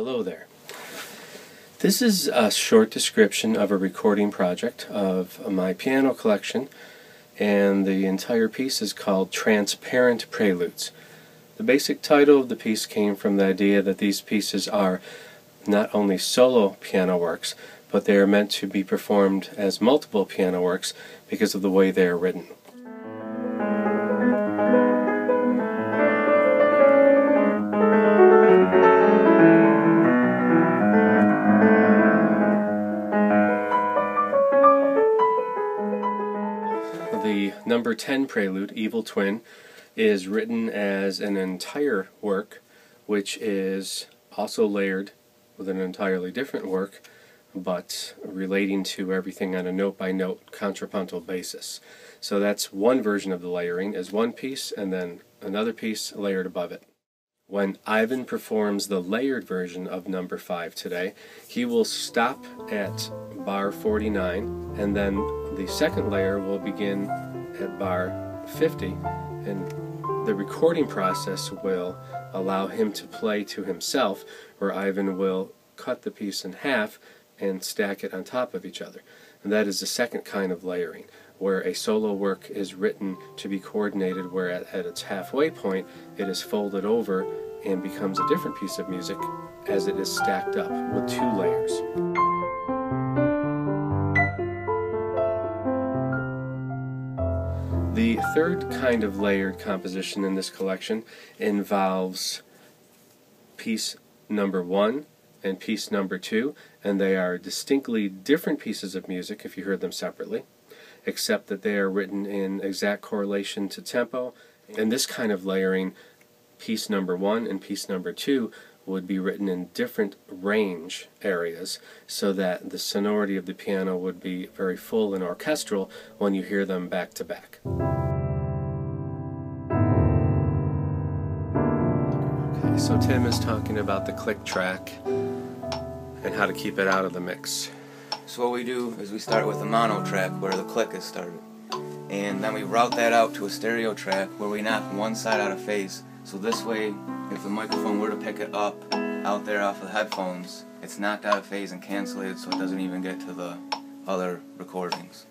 Hello there. This is a short description of a recording project of my piano collection, and the entire piece is called Transparent Preludes. The basic title of the piece came from the idea that these pieces are not only solo piano works, but they are meant to be performed as multiple piano works because of the way they are written. The number 10 prelude, Evil Twin, is written as an entire work, which is also layered with an entirely different work, but relating to everything on a note-by-note contrapuntal basis. So that's one version of the layering, is one piece and then another piece layered above it. When Ivan performs the layered version of number 5 today, he will stop at bar 49, and then the second layer will begin at bar 50, and the recording process will allow him to play to himself, where Ivan will cut the piece in half and stack it on top of each other. And that is the second kind of layering, where a solo work is written to be coordinated, where at its halfway point it is folded over and becomes a different piece of music as it is stacked up with 2 layers. The third kind of layered composition in this collection involves piece number 1 and piece number 2, and they are distinctly different pieces of music if you heard them separately, except that they are written in exact correlation to tempo. In this kind of layering, piece number 1 and piece number 2 would be written in different range areas, so that the sonority of the piano would be very full and orchestral when you hear them back to back. Okay, so Tim is talking about the click track and how to keep it out of the mix. So what we do is we start with a mono track where the click is started, and then we route that out to a stereo track where we knock one side out of phase. So this way, if the microphone were to pick it up out there off of the headphones, it's knocked out of phase and cancelated, so it doesn't even get to the other recordings.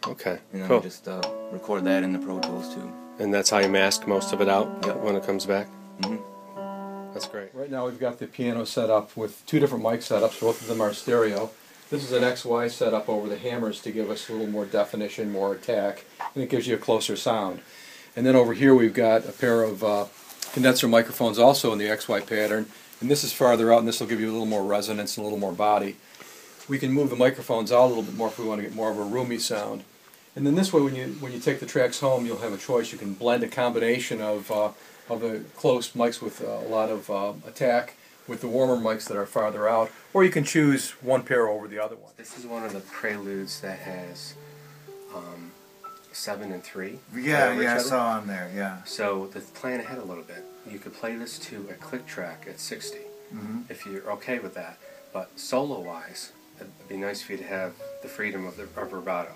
Okay, and then cool. We just record that in the Pro Tools too. And that's how you mask most of it out. Yep. When it comes back? Mm-hmm. That's great. Right now we've got the piano set up with 2 different mic setups. Both of them are stereo. This is an XY setup over the hammers to give us a little more definition, more attack, and it gives you a closer sound. And then over here we've got a pair of condenser microphones also in the XY pattern, and this is farther out, and this will give you a little more resonance and a little more body. We can move the microphones out a little bit more if we want to get more of a roomy sound. And then this way, when you take the tracks home, you'll have a choice. You can blend a combination of the close mics with a lot of attack with the warmer mics that are farther out, or you can choose one pair over the other one. This is one of the preludes that has 7 and 3. Yeah, I saw on there, yeah. So to plan ahead a little bit, you could play this to a click track at 60, if you're okay with that. But solo-wise, it'd be nice for you to have the freedom of rubato.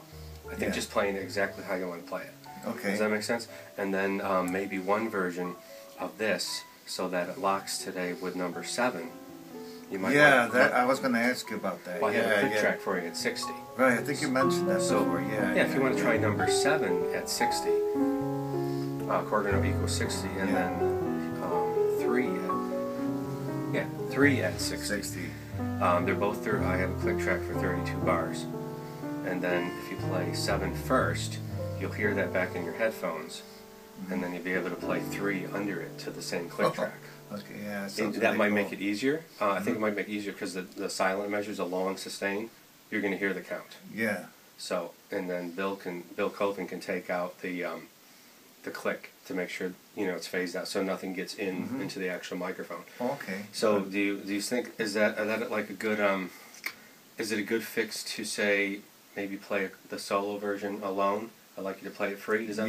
I think just playing it exactly how you want to play it. Okay. Does that make sense? And then maybe one version of this so that it locks today with number 7. You might I was going to ask you about that. Well, I have a click track for you at 60. Right, I think you mentioned that before, yeah. Yeah, if you want to try number 7 at 60, quarter note equals 60, and then 3 at 60. They're both through. I have a click track for 32 bars, and then if you play 7 first, you'll hear that back in your headphones, and then you'll be able to play 3 under it to the same click track. Okay, yeah. That might make it easier. I think it might make it easier because the silent measures a long sustain. You're going to hear the count. Yeah. So, and then Bill Colvin can take out the click to make sure it's phased out, so nothing gets into the actual microphone. Okay. So, do you think is that like a good is it a good fix to say maybe play the solo version alone? I'd like you to play it free. Does that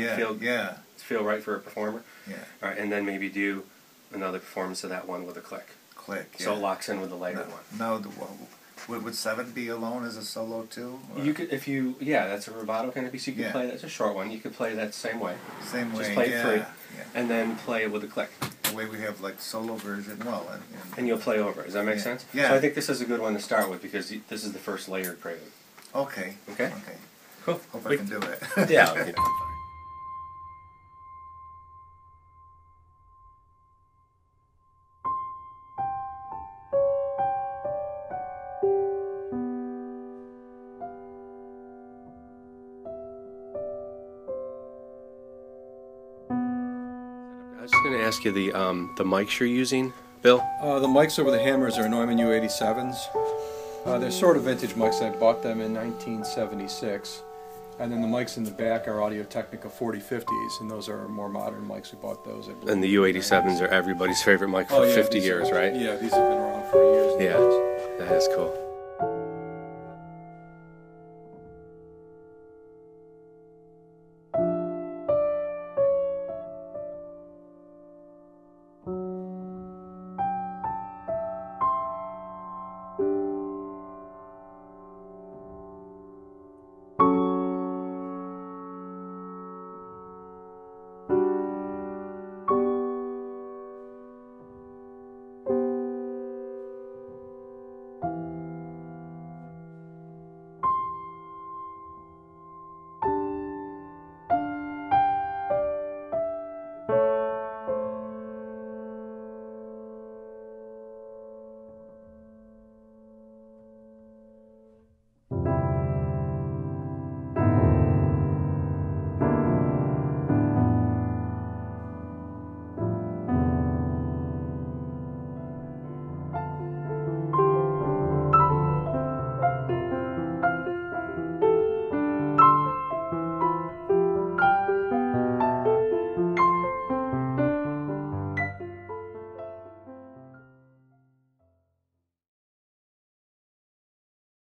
feel right for a performer? Yeah. All right, and then maybe do another performance of that one with a click. So it locks in with the later one. No, would 7 be alone as a solo too? Or? You could, that's a rubato kind of piece. You could play that's a short one. You could play that same way. Same way. Just play it free, Yeah. and then play it with a click. that way we have like solo version, well, And you'll play over. Does that make sense? Yeah. So I think this is a good one to start with because this is the first layered prelude. Okay. Okay. Okay. Cool. Hope I can do it. Yeah. We can. I was just going to ask you the mics you're using, Bill. The mics over the hammers are Neumann U87s. They're sort of vintage mics. I bought them in 1976. And then the mics in the back are Audio-Technica 4050s, and those are more modern mics. We bought those, I believe. And the U87s are everybody's favorite mic for 50 years, right? Yeah, these have been around for years. Yeah, that is cool.